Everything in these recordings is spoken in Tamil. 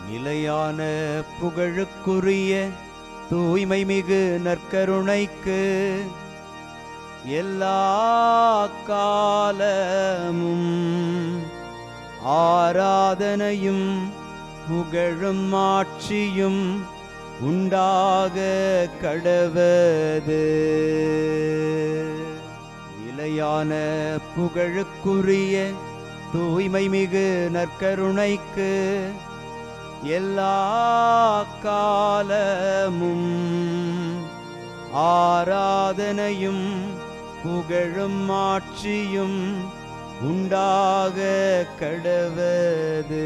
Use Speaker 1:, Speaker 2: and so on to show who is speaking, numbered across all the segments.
Speaker 1: நிலையான புகழுக்குரிய தூய்மை மிகு நற்கருணைக்கு எல்லா காலமும் ஆராதனையும் புகழும் ஆட்சியும் உண்டாக கடவது. நிலையான புகழுக்குரிய தூய்மை மிகு நற்கருணைக்கு எல்லா காலமும் ஆராதனையும் புகழும் ஆட்சியும் உண்டாக கடவது.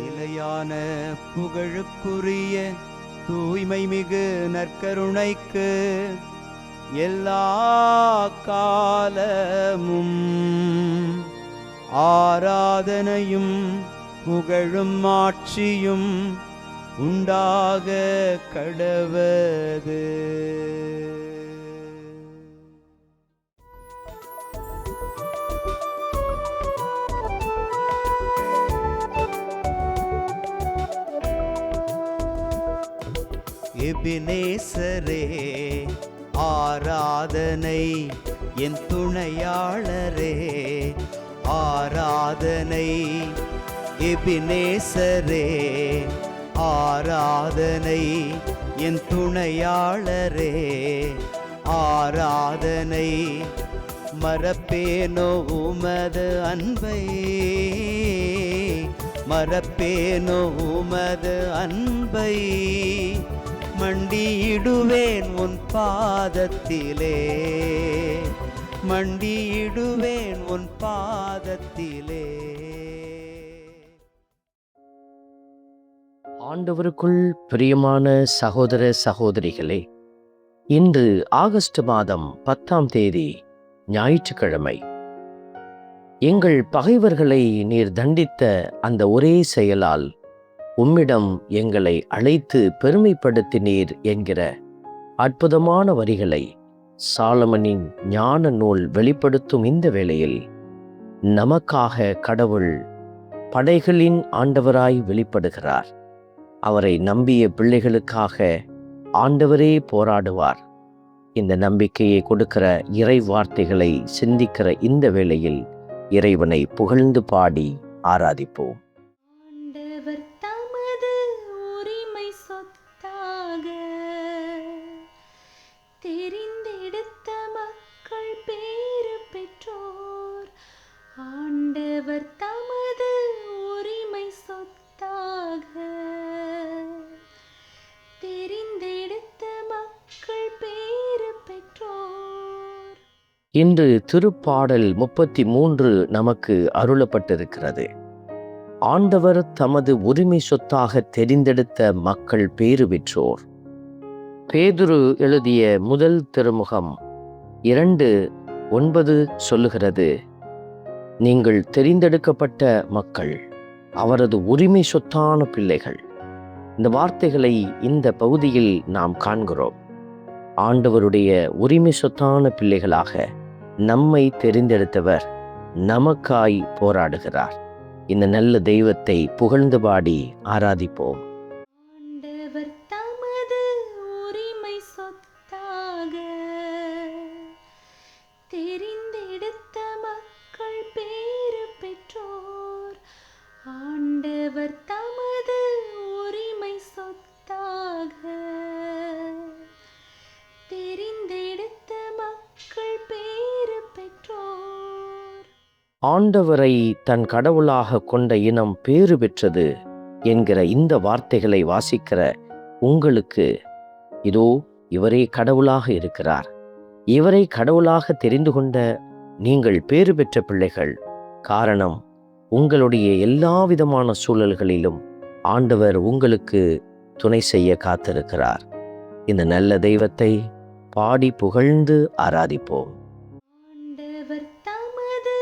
Speaker 1: நிலையான புகழுக்குரிய தூய்மை மிகு நற்கருணைக்கு எல்லா காலமும் ஆராதனையும் புகழும் ஆட்சியும் உண்டாக கடவது. எபினேசரே ஆராதனை, என் துணையாளரே ஆராதனை. எபினேசரே ஆராதனை, என் துணையாளரே ஆராதனை. மறப்பேனோ உமது அன்பை, மறப்பேனோ உமது அன்பை. மண்டியிடுவேன் உன் பாதத்திலே, மண்டியிடுவேன் உன் பாதத்திலே.
Speaker 2: ஆண்டவருக்குள் பிரியமான சகோதர சகோதரிகளே, இன்று ஆகஸ்ட் மாதம் 10ஆம் தேதி ஞாயிற்றுக்கிழமை. எங்கள் பகைவர்களை நீர் தண்டித்த அந்த ஒரே செயலால் உம்மிடம் எங்களை அழைத்து பெருமைப்படுத்தினீர் என்கிற அற்புதமான வரிகளை சாலமனின் ஞான நூல் வெளிப்படுத்தும் இந்த வேளையில் நமக்காக கடவுள் படைகளின் ஆண்டவராய் வெளிப்படுகிறார். அவரை நம்பிய பிள்ளைகளுக்காக ஆண்டவரே போராடுவார். இந்த நம்பிக்கையை கொடுக்கிற இறை வார்த்தைகளை சிந்திக்கிற இந்த வேளையில் இறைவனை புகழ்ந்து பாடி ஆராதிப்போம்.
Speaker 3: ஆண்டவர் தமது உரிமை சொத்தாக தெரிந்தெடுத்த மக்கள் பேறு பெற்றோர். ஆண்டவர் தமது உரிமை சொத்தாக தெரிந்தெடுத்த மக்கள் பேறு பெற்றோர்.
Speaker 2: இன்று திருப்பாடல் 33 நமக்கு அருளப்பட்டிருக்கிறது. ஆண்டவர் தமது உரிமை சொத்தாக தெரிந்தெடுத்த மக்கள் பேறு பெற்றோர். பேதுரு எழுதிய முதல் திருமுகம் 2:9 சொல்லுகிறது, நீங்கள் தெரிந்தெடுக்கப்பட்ட மக்கள், அவரது உரிமை சொத்தான பிள்ளைகள். இந்த வார்த்தைகளை இந்த பகுதியில் நாம் காண்கிறோம். ஆண்டவருடைய உரிமை சொத்தான பிள்ளைகளாக நம்மை தெரிந்தெடுத்தவர் நமக்காய் போராடுகிறார். இந்த நல்ல தெய்வத்தை புகழ்ந்து பாடி ஆராதிப்போம்.
Speaker 3: ஆண்டவர் தமது உரிமை சொத்தாக தெரிந்தெடுத்த மக்கள் பேறு பெற்றோர். ஆண்டவர் தமது உரிமை சொத்தாக தெரிந்தெடுத்த மக்கள் பேறு பெற்றோர்.
Speaker 2: ஆண்டவரை தன் கடவுளாக கொண்ட இனம் பேறு பெற்றது என்கிற இந்த வார்த்தைகளை வாசிக்கிற உங்களுக்கு, இதோ இவரே கடவுளாக இருக்கிறார். இவரை கடவுளாக தெரிந்து கொண்ட நீங்கள் பேறு பெற்ற பிள்ளைகள். காரணம், உங்களுடைய எல்லா விதமான சூழல்களிலும் ஆண்டவர் உங்களுக்கு துணை செய்ய காத்திருக்கிறார். இந்த நல்ல தெய்வத்தை பாடி புகழ்ந்து ஆராதிப்போம்.
Speaker 3: ஆண்டவர் தமது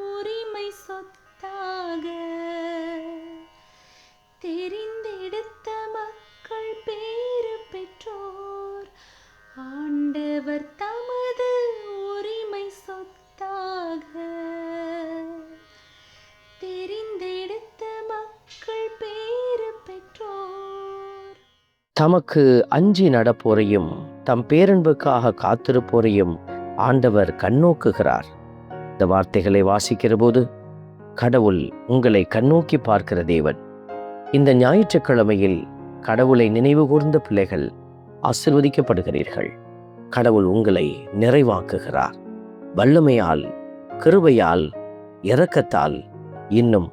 Speaker 3: உரிமை சொத்தாக தெரிந்தெடுத்த மக்கள் பேறு பெற்றோர். ஆண்டவர் தமது உரிமை சொத்தாக தெரிந்தெடுத்த மக்கள் பேறு
Speaker 2: தமக்கு அஞ்சி நடப்போரையும் தம் பேரன்புக்காக காத்திருப்போரையும் ஆண்டவர் கண்ணோக்குகிறார். இந்த வார்த்தைகளை வாசிக்கிற போது கடவுள் உங்களை கண்ணோக்கி பார்க்கிற தேவன். இந்த ஞாயிற்றுக்கிழமையில் கடவுளை நினைவு கூர்ந்த பிள்ளைகள் ஆசீர்வதிக்கப்படுகிறீர்கள். கடவுள் உங்களை நிறைவாக்குகிறார். வல்லமையால், கிருபையால், இரக்கத்தால், இன்னும்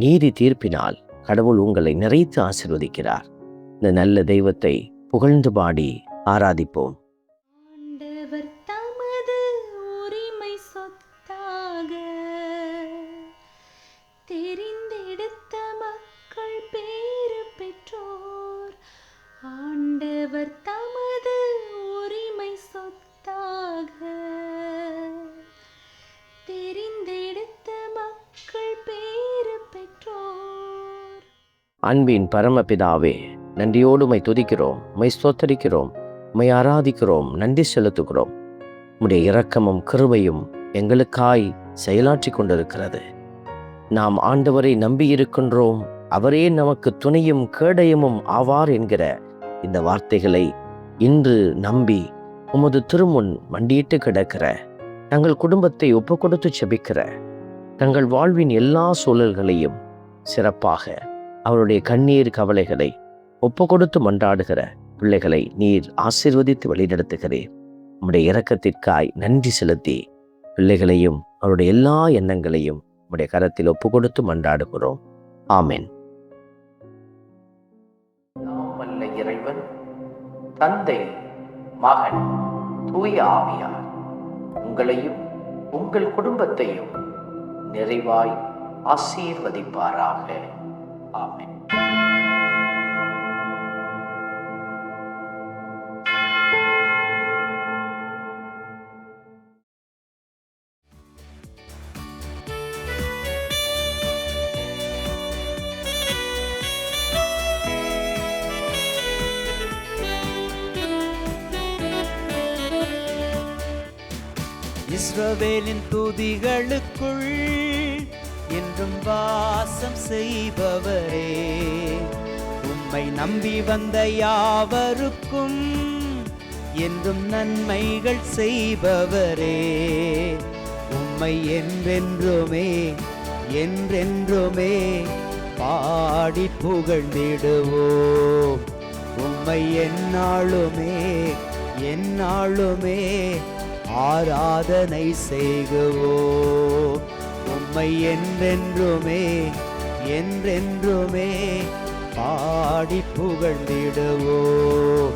Speaker 2: நீதி தீர்ப்பினால் கடவுள் உங்களை நிறைத்து ஆசீர்வதிக்கிறார். இந்த நல்ல தெய்வத்தை புகழ்ந்து பாடி ஆராதிப்போம்.
Speaker 3: ஆண்டவர் தமது உரிமை சொத்தாக தெரிந்தெடுத்த மக்கள் பேறு பெற்றோர். ஆண்டவர் தமது உரிமை சொத்தாக தெரிந்தெடுத்த மக்கள் பேறு பெற்றோர்.
Speaker 2: அன்பின் பரமபிதாவே, நன்றியோடு உம்மை துதிக்கிறோம், உம்மை ஸ்தோத்தரிக்கிறோம், உம்மை ஆராதிக்கிறோம், நன்றி செலுத்துகிறோம். உம்முடைய இரக்கமும் கிருபையும் எங்களுக்காய் செயலாற்றி கொண்டிருக்கிறது. நாம் ஆண்டவரை நம்பியிருக்கின்றோம், அவரே நமக்கு துணையும் கேடயமும் ஆவார் என்கிற இந்த வார்த்தைகளை இன்று நம்பி உமது திருமுன் மண்டியிட்டு கிடக்கிற, தங்கள் குடும்பத்தை ஒப்பு கொடுத்து செபிக்கிற, தங்கள் வாழ்வின் எல்லா சூழல்களையும் சிறப்பாக அவருடைய கண்ணீர் கவலைகளை ஒப்பு கொடுத்து மன்றாடுகிற பிள்ளைகளை நீர் ஆசீர்வதித்து வழிநடத்துகிறேன். உம்முடைய இரக்கத்திற்காய் நன்றி செலுத்தி பிள்ளைகளையும் அவருடைய எல்லா எண்ணங்களையும் உம்முடைய கரத்தில் ஒப்பு கொடுத்து மன்றாடுகிறோம். ஆமென். வல்ல இறைவன், தந்தை, மகன், தூய ஆவியார் உங்களையும் உங்கள் குடும்பத்தையும் நிறைவாய் ஆசீர்வதிப்பாராக. ஆமென்.
Speaker 1: இஸ்ரவேலின் துதிகளுக்குள் என்றும் வாசம் செய்பவரே, உம்மை நம்பி வந்த யாவருக்கும் என்றும் நன்மைகள் செய்பவரே, உம்மை என்றென்றுமே என்றென்றுமே பாடி புகழ்ந்திடுவோம். உம்மை எந்நாளுமே எந்நாளுமே ஆராதனை செய்குவோம். உம்மை என்றென்றுமே என்றென்றுமே பாடி புகழ்ந்திடுவோம்.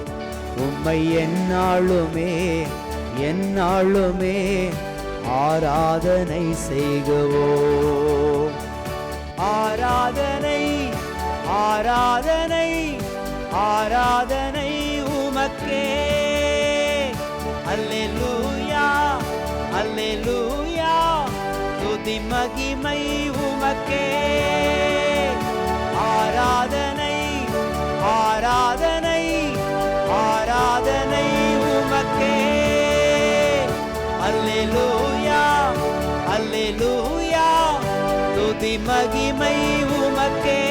Speaker 1: உம்மை எந்நாளுமே எந்நாளுமே ஆராதனை செய்குவோம். ஆராதனை ஆராதனை ஆராதனை உமக்கே. அல்லேலூயா அல்லேலூயா, துதி மகிமை உமக்கே. ஆராதனை ஆராதனை ஆராதனை உமக்கே. அல்லேலூயா அல்லேலூயா, துதி மகிமை உமக்கே.